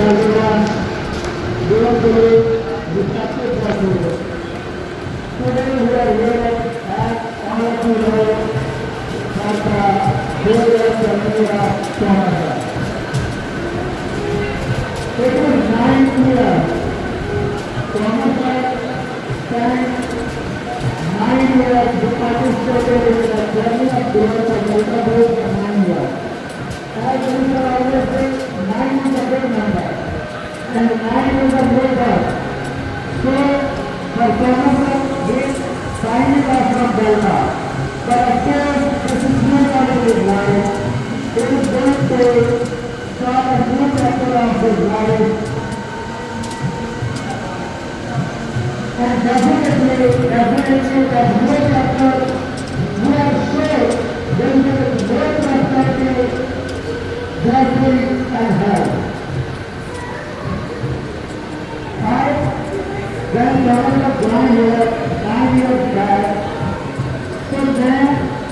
everyone. Good day, respected passengers. Today we are here at all of you know at the Glorious Terminal of Sonata. It was 9 years. Sonata spent 9 years to participate in the journey of Glorious Terminal for 9 years. As we are always saying, 9 is a good number and 9 is a good number. So, for Sonata, we signed off from Delta. But of course, this is not what it is like. It is going to start a new chapter of his life. And definitely, that new chapter, we are sure there will be more prosperity, blessing, and health. When Lord of God here, 9 years back, तो मैं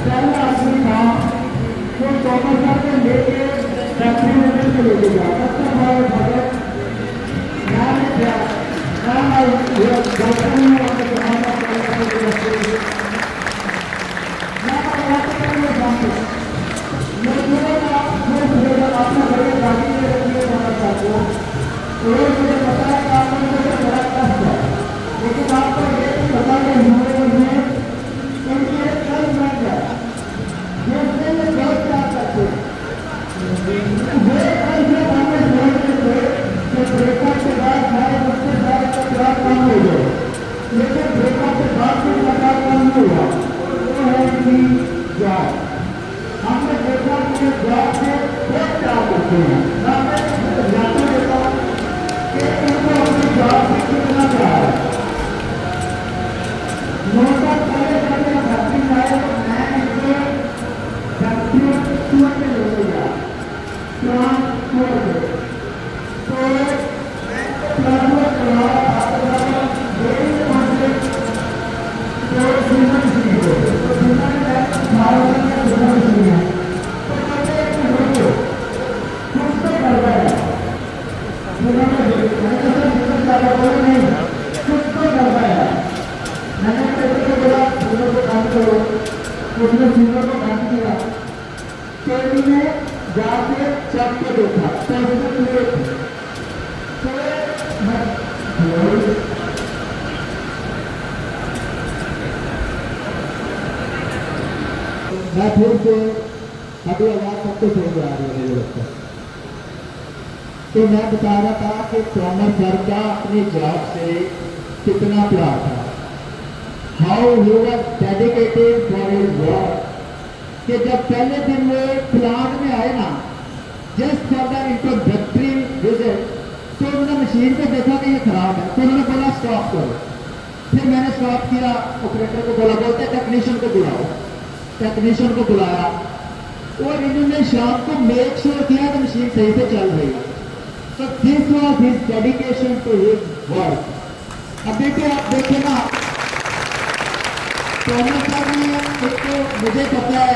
कल आदमी था तो सोमवार को लेके factory में चले गया तब तक हमारे भगत नाम क्या नाम ये डॉक्टर ने अपने समाज का कार्य करते नाम बात करने जाते मैं थोड़ा अपना बड़े गाड़ी में रखने वाला चाहता हूँ और मुझे पता है कि आप लोगों को बड़ा कष्ट है लेकिन आपको ये पता नहीं हमारे में लेकिन ब्रेकअप के बाद भी सरकार कम नहीं हुआ वो है कि जॉब हमने देखा कि जॉब से बहुत क्या करते हैं मैं ज्यादा देखा कि उनको अपनी जॉब से कितना प्यार है नौकर पहले करके फैक्ट्री में आए तो मैं इनके फैक्ट्री टूर पे ले गया प्लान टूर पे तो प्लान में चला उसने सिंगर को काट दिया केवी ने जाके चेक के देखा तो मैं फिर से अभी आवाज सबको समझ आ रही है मुझे लगता है तो मैं बता रहा था कि तोमर सर का अपनी जॉब से कितना प्यार था how he was dedicated for his work कि जब पहले दिन वो प्लांट में आए ना just for the introductory visit तो उन्होंने मशीन को देखा कि ये खराब है तो उन्होंने बोला स्टॉप करो फिर मैंने स्टॉप किया ऑपरेटर को बोला बोलते टेक्नीशियन को बुलाओ टेक्नीशियन को बुलाया और इन्होंने शाम को मेक श्योर किया कि मशीन सही से चल रही है तो this was his dedication to his work अब देखिए आप देखें ना तोमर सर ने एक तो मुझे पता है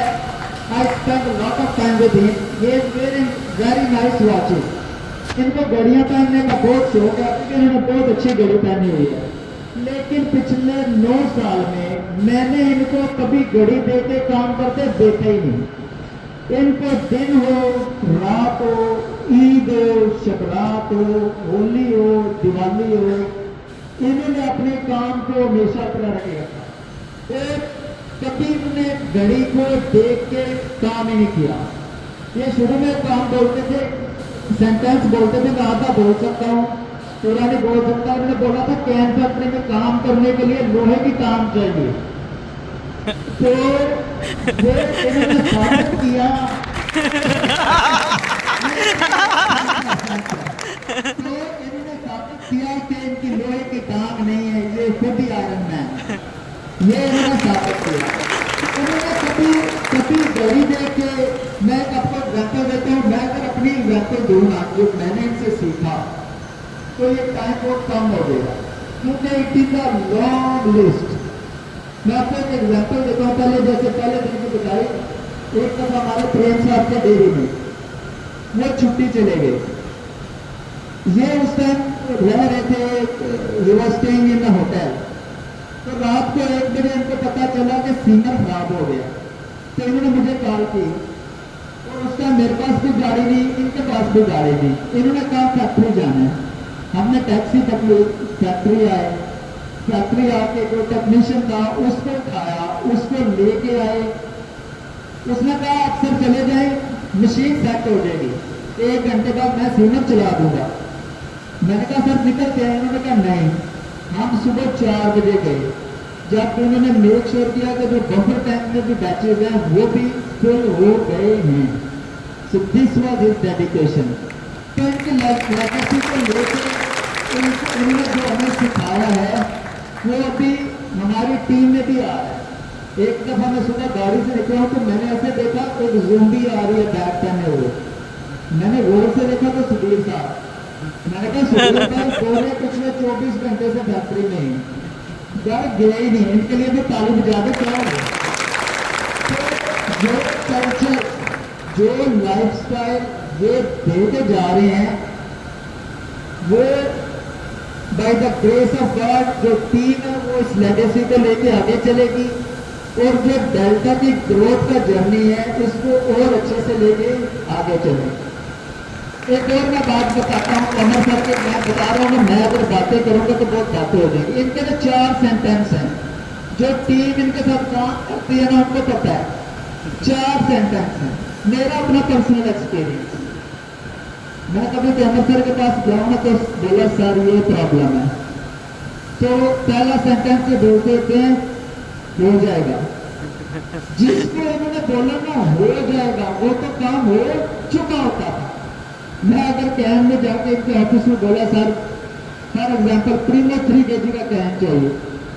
I spend lot of time with him he is wearing very nice watches इनको घड़ियां पहनने का बहुत शौक है क्योंकि इन्होंने बहुत अच्छी घड़ी पहनी हुई है लेकिन पिछले 9 साल में मैंने इनको कभी घड़ी दे के काम करते देखा ही नहीं इनको दिन हो रात हो ईद हो शकरात हो होली हो दिवाली हो इन्होंने अपने काम को हमेशा अपना रखेगा कभी उन्होंने घड़ी को देख के काम ही नहीं किया ये शुरू में काम बोलते थे सेंटेंस बोलते थे मैं आधा बोल सकता हूँ पूरा नहीं बोल सकता उन्होंने बोला था कैन फैक्ट्री में काम करने के लिए लोहे की काम चाहिए तो वो इन्होंने साबित किया तो इन्होंने साबित किया कि इनकी लोहे की काम नहीं है ये खुद ही आयरन मैन ये इन्होंने साबित किया उन्होंने कभी घड़ी देख के मैं आपको एग्जाम्पल देता हूँ मैं अगर अपनी एग्जाम्पल दूंगा जो मैंने इनसे सीखा तो ये टाइम बहुत कम हो जाएगा क्योंकि it is a long list मैं आपको एक एग्जाम्पल देता हूँ पहले जैसे पहले दिन की बताई एक दफा हमारे प्रेम साहब के डेयरी में वो छुट्टी चले गए ये उस टाइम रह रहे थे, he was staying in the hotel. तो रात को 1 बजे इनको पता चला कि सीमर खराब हो गया, तो इन्होंने मुझे कॉल की। और उस टाइम मेरे पास भी गाड़ी नहीं, इनके पास भी गाड़ी नहीं। इन्होंने कहा फैक्ट्री जाना है। हमने टैक्सी पकड़ी, फैक्ट्री आए। फैक्ट्री आके जो टेक्नीशियन था उसको उठाया, उसको लेके आए। उसने कहा आप सर चले जाए, मशीन सेट हो जाएगी, 1 घंटे बाद मैं सीमर चला दूंगा। मैंने कहा सर निकल के आए। उन्होंने कहा नहीं, हम सुबह 4 बजे गए। जब उन्होंने मेक श्योर किया कि जो बफर टैंक में भी बैचेज हैं वो भी फुल हो गए हैं। So this was his dedication. तो इनकी लेगेसी को लेकर उन्होंने जो हमें सिखाया है वो अभी हमारी टीम में भी आ रहा है। एक दफा मैं सुबह गाड़ी से निकला हूँ तो मैंने ऐसे देखा एक ज़ोंबी आ रही है बैग पहने हुए। मैंने गौर से देखा तो सुधीर साहब। मैंने कहा सुधीर भाई पूरे पिछले 24 घंटे से फैक्ट्री में ही यार गया ही नहीं, इनके लिए भी ताली बजा दे क्या हो। जो कल्चर, जो लाइफस्टाइल ये देते जा रहे हैं वो by the grace of God जो टीम है वो इस लेगेसी को लेके आगे चलेगी। और जो डेल्टा की ग्रोथ का जर्नी है इसको और अच्छे से लेके आगे चलेगी। एक और मैं बात बताता हूँ कमर सर के, मैं बता रहा हूँ मैं अगर बातें करूँगा तो बहुत बातें हो जाएंगी। इनके जो 4 सेंटेंस हैं जो टीम इनके साथ काम करती है ना उनको पता है। 4 सेंटेंस हैं, मेरा अपना पर्सनल एक्सपीरियंस। मैं कभी कमर सर के पास गया ना तो बोला सर ये प्रॉब्लम है, तो पहला सेंटेंस ये बोलते थे हो जाएगा। जिसको इन्होंने बोला ना हो जाएगा वो तो काम हो चुका होता था। मैं अगर कैन में जाके इनके ऑफिस में बोला sir for example Primo 3 kg का कैन चाहिए,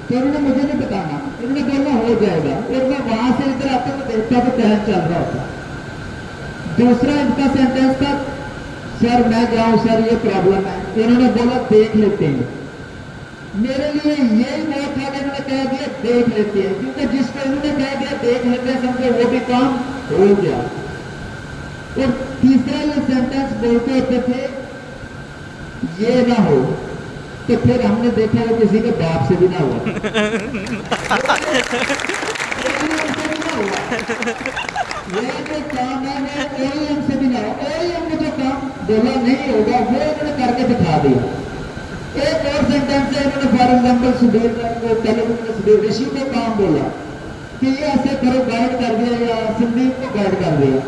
तो उन्होंने मुझे नहीं बताना, उन्होंने बोलना हो जाएगा। और मैं वहां से इधर आकर मैं देखता तो कैन चल रहा होता। दूसरा इनका सेंटेंस था सर मैं जाऊं सर ये प्रॉब्लम है, उन्होंने बोला देख लेते हैं। मेरे लिए यही बहुत था कि इन्होंने कह दिया देख लेते हैं, क्योंकि जिसको इन्होंने कह दिया देख लेते हैं समझो वो भी काम हो गया। और तीसरा ये सेंटेंस बोलते होते थे ये ना हो, तो फिर हमने देखा वो किसी के बाप से भी ना हुआ। ये जो काम है वो कोई हमसे भी ना हो, कोई हमने जो काम बोला नहीं होगा वो उन्होंने करके दिखा दिया। एक और सेंटेंस है इन्होंने फॉर एग्जाम्पल सुधीर को टेलीविजन में सुधीर ऋषि को काम बोला कि ये ऐसे करो, गाइड कर दिया, या संदीप को गाइड कर दिया।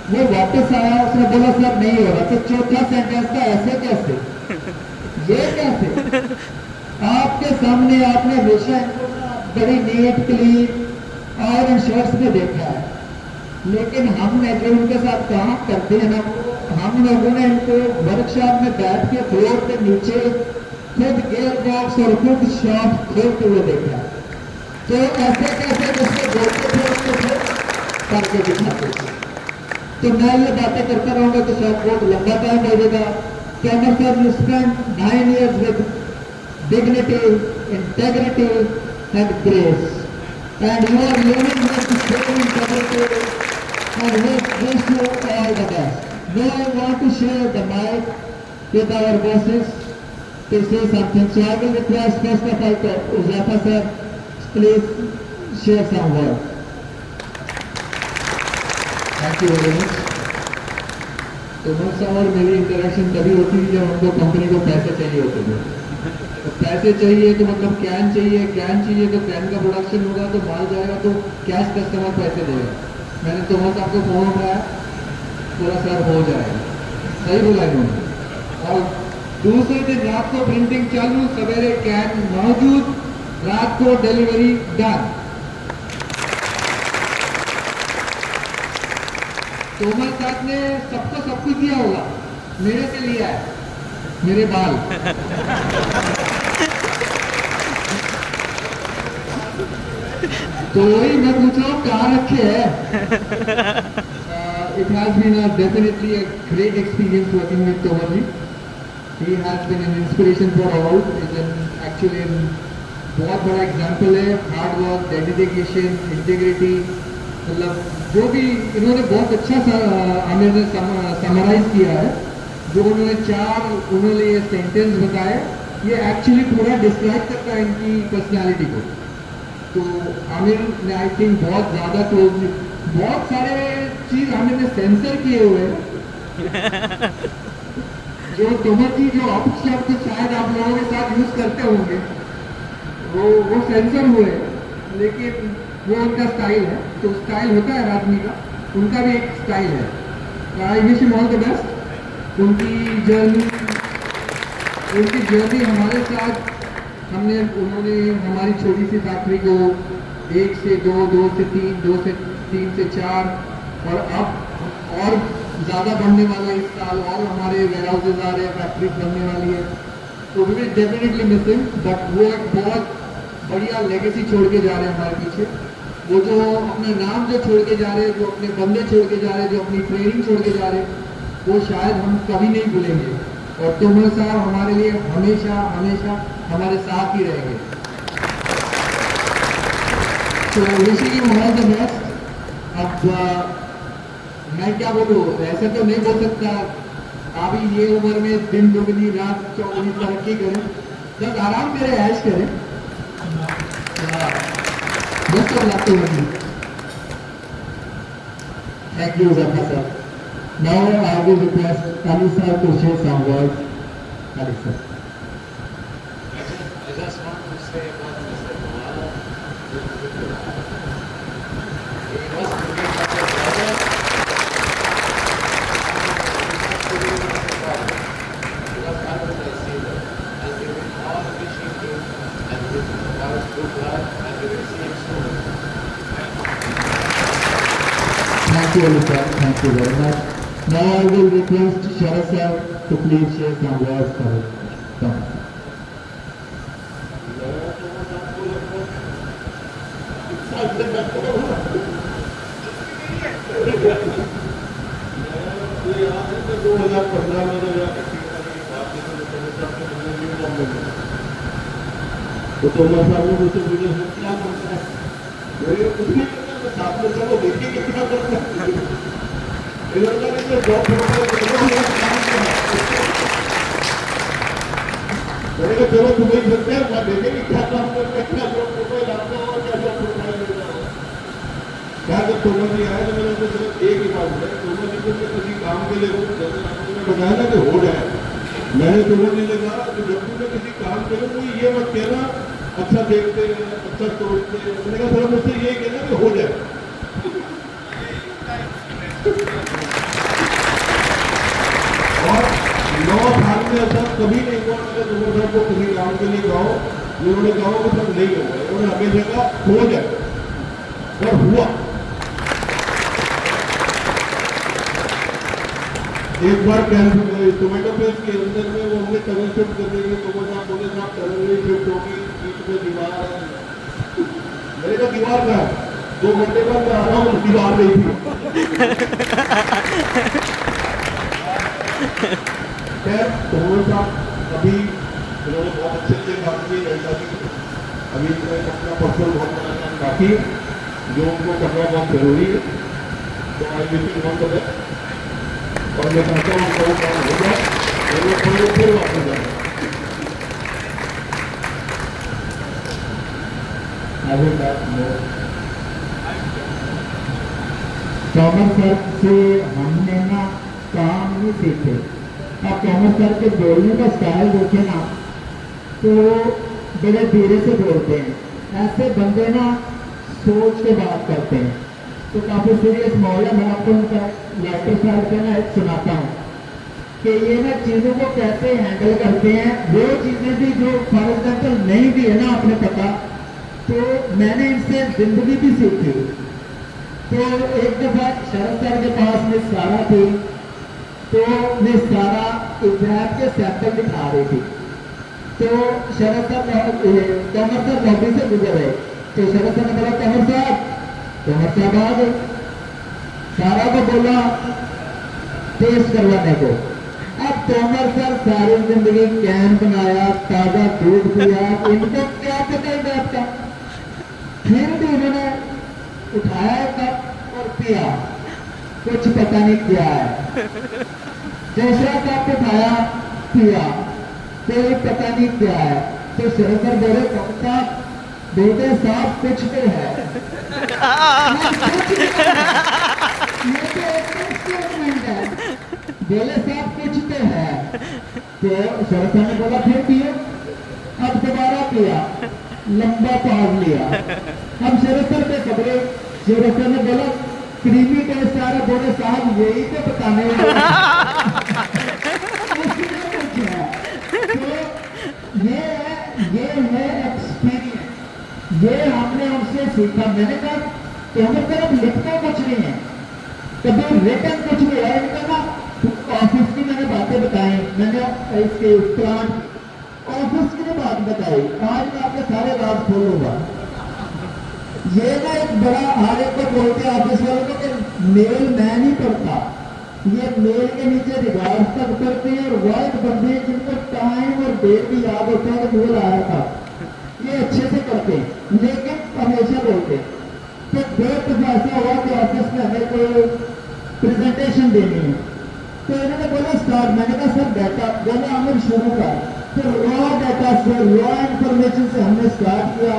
वो वापस आया, उसने बोला सर नहीं हो रहा। तो चौथा सेंटेंस था ऐसे कैसे, ये कैसे। आपके सामने आपने हमेशा इनको बड़ी नीट क्लीन और इन शर्ट्स में देखा है, लेकिन हमने जो उनके साथ काम करते हैं ना हम लोगों ने इनको वर्कशॉप में बैठ के फ्लोर के नीचे खुद गेयर बॉक्स और खुद शॉप खोलते हुए देखा। तो ऐसे कैसे जिसको बोलते थे उसको फिर करके दिखाते थे। तो मैं ये बातें करता रहूंगा तो शायद बहुत लंबा टाइम हो जाएगा। कैमर sir you spend 9 years with dignity, integrity and grace, and you are living with the same integrity and wish you all the best. Now I want to share the mic with our bosses to say something. So I will request first of all Uzafa sir, please share some words. Thank you very much. तो मुझसे और मेरी interaction तभी होती थी जब हमको company को पैसे चाहिए होते थे। तो पैसे चाहिए तो मतलब कैन चाहिए, कैन चाहिए तो कैन का प्रोडक्शन होगा तो माल जाएगा तो कैश कस्टमर पैसे देगा। मैंने तो बहुत आपको फोन उठाया, पूरा सर हो जाएगा, सही बोला इन्होंने। और दूसरे दिन रात को प्रिंटिंग चालू, सवेरे कैन मौजूद, रात को डिलीवरी डन। तोमर साहब ने सबको सब कुछ दिया होगा, मेरे से लिया है मेरे बाल। तो वही मैं पूछ रहा हूँ कहाँ रखे हैं। It has been definitely a great experience working with Tomar ji. He has been an inspiration for all. Actually बहुत बड़ा एग्जाम्पल है, हार्ड वर्क, डेडिकेशन, इंटीग्रिटी, मतलब जो भी इन्होंने बहुत अच्छा सा हमें समराइज किया है। जो उन्होंने ये सेंटेंस बताया, ये एक्चुअली पूरा डिस्क्राइब करता है इनकी पर्सनालिटी को। तो आमिर ने आई थिंक बहुत ज़्यादा क्लोजली, बहुत सारे चीज़ आमिर ने सेंसर किए हुए हैं। जो तोमर जी जो अपशब्द शायद आप लोगों के साथ यूज़ करते होंगे, वो सेंसर हुए हैं, लेकिन वो उनका स्टाइल है। तो स्टाइल होता है आदमी का, उनका भी एक स्टाइल है। I wish him all the best. उनकी जर्नी हमारे साथ, उन्होंने हमारी छोटी सी फैक्ट्री को 1 से 2, 2 से 3, 2 से 3 से 4 और अब और ज़्यादा बढ़ने वाला है इस साल, और हमारे वेयर हाउसेज आ रहे हैं, फैक्ट्री बनने वाली है। तो we will definitely miss him, but वो एक बहुत बढ़िया लेगेसी छोड़ के जा रहे हैं हमारे पीछे। वो जो अपना नाम जो छोड़ के जा रहे हैं, जो अपने बंदे छोड़ के जा रहे हैं, जो अपनी ट्रेनिंग छोड़ के जा रहे हैं, वो शायद हम कभी नहीं भूलेंगे। और तोमर साहब हमारे लिए हमेशा हमेशा हमारे साथ ही रहेंगे। तो wishing you all the best. अब मैं क्या बोलूँ, ऐसा तो नहीं बोल सकता। अभी ये उम्र में दिन दुगनी रात चौगुनी तरक्की करें, बस आराम करें, ऐश करें। बस तो लगते हैं। Thank you, Zafar sir. Now I will request Ali sir to share some words. Ali sir. I just want to say about Mr. Kumar. He was looking at a brother. Because how would I say that? And we will all wishing him and his wife good luck, and we will see him soon. Thank you, Ali sir. Thank you very much. Now I will request Sharad sir to please share some words for Tom. तो तोमर साहब ने मुझसे पूछा sir क्या करता है, मैंने कुछ नहीं करता, मैं साथ में चलो देखिए क्या करता है। इधर का नहीं तो जॉब मैंने कहा चलो तुम्हें ही सकते हैं, मैं देखेंगे क्या काम करते हैं, क्या जॉब प्रोफाइल आपका होगा, क्या जॉब प्रोफाइल मेरा होगा। क्या जब तोमर जी आए तो मैंने उनसे सिर्फ एक ही बात बताई, तोमर जी को किसी काम के लिए हो, जैसे आपने बताया ना कि हो जाए, मैंने तोमर जी ने कहा कि जब तुमने किसी काम के लिए कोई ये मत कहना अच्छा देखते हैं, अच्छा सोचते हैं, मैंने कहा सर मुझसे ये कहना कि हो जाए। और 9 साल में ऐसा कभी नहीं हुआ मैंने तोमर साहब को किसी काम के लिए कहो, उन्होंने कहा कि सब नहीं होगा, उन्होंने हमेशा कहा हो जाए, और हुआ। एक बार टोमेटो पेस्ट के अंदर में वो हमने टनल शिफ्ट कर देंगे, तो वो साहब बोले साहब टनल नहीं शिफ्ट होगी, बीच में दीवार है। मैंने कहा दीवार का है, 2 घंटे बाद मैं आ रहा हूँ, दीवार नहीं थी। खैर तोमर साहब अभी उन्होंने बहुत अच्छे से काम किए, लड़का की अभी अपना पर्सनल बहुत बड़ा काम काफ़ी है जो उनको करना बहुत जरूरी है। तो I wish you all the best, और मैं चाहता हूँ उनका वो काम हो जाए और वो फिर वापस जाए। तोमर सर से हमने ना काम नहीं सीखे। अब तोमर सर के बोलने का स्टाइल देखे ना तो बड़े धीरे से बोलते हैं, ऐसे बंदे ना सोच के बात करते हैं। तो काफ़ी सीरियस माहौल है। मैं आपको उनका लाइटर स्टाइल का ना एक सुनाता हूँ कि ये ना चीज़ों को कैसे हैंडल करते हैं। वो चीज़ें भी जो फॉर एग्जाम्पल नहीं भी है ना आपने पता, तो मैंने इनसे जिंदगी भी सीखी। तो एक दफ़ा शरद सर के पास मिस सारा थी, तो मिस सारा इब्राहिम के सैंपल दिखा रही थी। तो शरद सर तोमर सर लॉबी से गुजर रहे, तो शरद सर ने बोला तोमर साहब आ गए। सारा को बोला टेस्ट करवाने को। अब तोमर सर सारी जिंदगी कैन बनाया, ताजा दूध पिया, इनको क्या पता ही बात का, फिर भी उन्होंने उठाया कप और पिया, कुछ पता नहीं क्या है। दूसरा कप उठाया पिया, कोई पता नहीं क्या है, तो शरद बोले कप्ता बेटे साहब कुछ तो है। ये तो एक स्टेटमेंट है, बोले साहब कुछ तो है। तो शरद ने बोला फिर पियो, अब दोबारा पिया, लंबा पाज लिया। अब शरद पे खबरे, शरद ने बोला क्रीमी टेस्ट आ रहा, बोले साहब यही तो बताने वाले तो ये है एक्सपीरियंस, ये हमने उनसे सीखा। मैंने कहा कि हमें तरफ लिखना कुछ नहीं है, कभी रिटर्न कुछ नहीं है। इनका ना ऑफिस की मैंने बातें बताई, मैंने इसके प्लांट ऑफिस की बात बताई। आज मैं आपके सारे राज खोलूंगा। ये ना एक बड़ा हर एक को बोलते ऑफिस वालों को कि मेल मैं नहीं पढ़ता, ये मेल के नीचे रिगार्ड तक करते हैं और वाइट बंदे जिनको टाइम और डेट भी याद होता है कि मेल आया था, ये अच्छे से करते हैं, लेकिन हमेशा बोलते हैं। तो डेट ऐसा हुआ कि ऑफिस में हमें कोई प्रेजेंटेशन देनी है, तो इन्होंने बोला स्टार्ट। मैंने कहा सर डाटा, बोला हमें शुरू कर। तो रॉ डाटा से, रॉ इंफॉर्मेशन से हमने स्टार्ट किया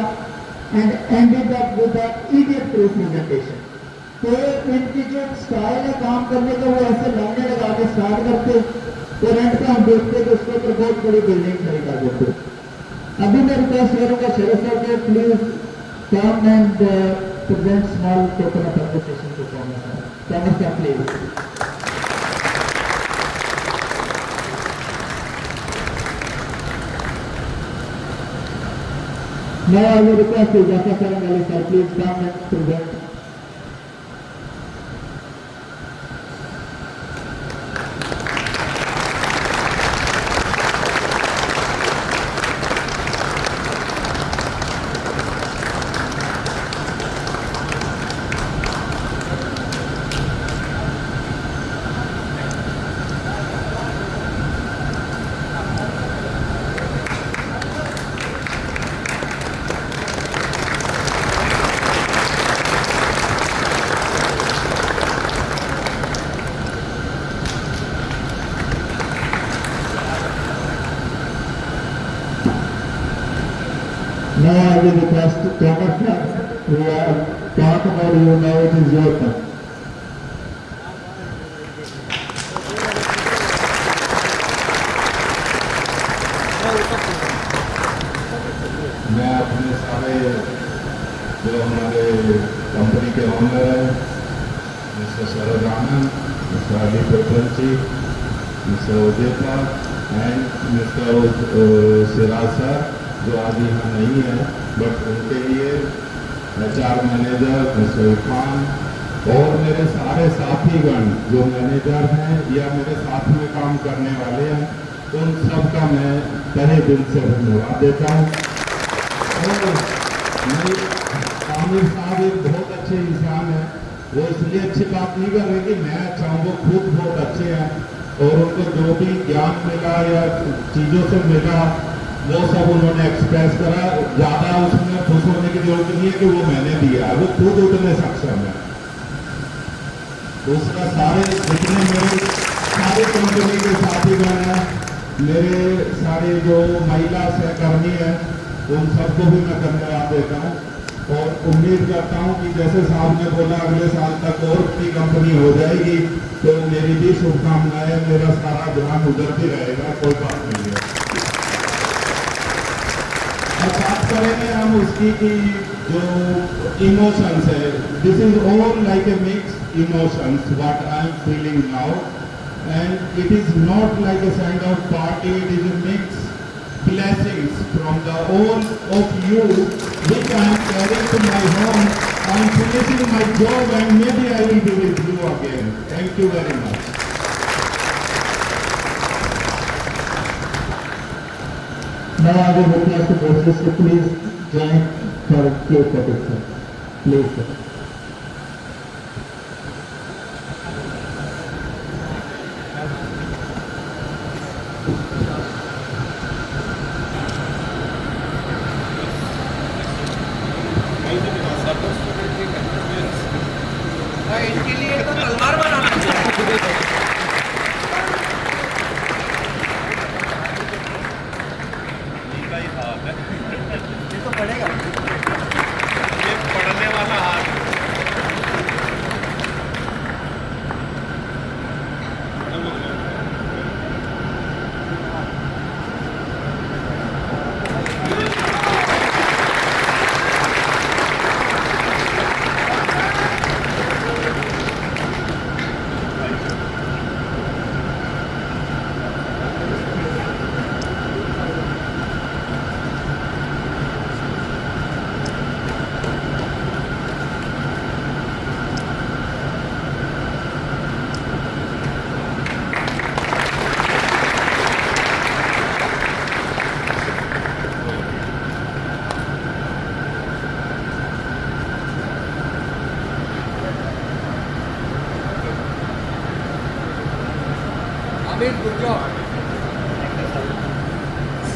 and ended up with the idiot proof presentation. तो इनकी जो स्टाइल है काम करने का, वो ऐसे लाइनें लगा के स्टार्ट करते और एंड पे हम देखते कि उसके ऊपर बहुत बड़ी बिल्डिंग खड़ी कर देते। अभी मैं रिक्वेस्ट करूंगा शरद सर के please come and present small token of appreciation to commerce sir please. Now I will request you, Dr. Saran Ali sir, please come and present. Now I will request Thomas sir, we have talked about you, now it is your turn. मैं अपने सारे जो हमारे company के owner हैं, mister Sharad Anand, mister Ali पेट्रंची, mister Udaypa and mister Siraj sir, जो आज यहाँ नहीं है, बट उनके लिए HR मैनेजर मिस्टर इरफान और मेरे सारे साथीगण जो मैनेजर हैं या मेरे साथ में काम करने वाले हैं, उन सब का मैं तहे दिल से धन्यवाद देता हूँ। और आमिर साहब एक बहुत अच्छे इंसान हैं, वो इसलिए अच्छी बात नहीं कर रहे कि मैं अच्छा हूँ, वो खुद बहुत अच्छे हैं और उनको जो भी ज्ञान मिला या चीज़ों से मिला वो सब उन्होंने एक्सप्रेस करा। ज़्यादा उसमें खुश होने की जरूरत नहीं है कि वो मैंने दिया है, वो खुद उतने सक्षम है। दूसरा सारे जितने मेरे सारे कंपनी के साथीगण हैं, मेरे सारे जो महिला सहकर्मी हैं, उन सबको भी मैं धन्यवाद देता हूँ और उम्मीद करता हूँ कि जैसे साहब ने बोला अगले साल तक और भी कंपनी हो जाएगी, तो मेरी भी शुभकामनाएं, मेरा सारा ध्यान उधर भी रहेगा, कोई बात नहीं है। अब बात करेंगे हम उसकी कि जो इमोशंस है, this is all like a mix emotions what I am feeling now and it is not like a kind of party, it is a mix blessings from the all of you which I am carrying to my home. I am finishing my job and maybe I will be with you again. Thank you very much. Now I will request the bosses to please join for cake cutting, sir. Please, sir. इनके लिए तो तलवार बनाना चाहिए। Amit, good job.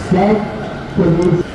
Sir, Police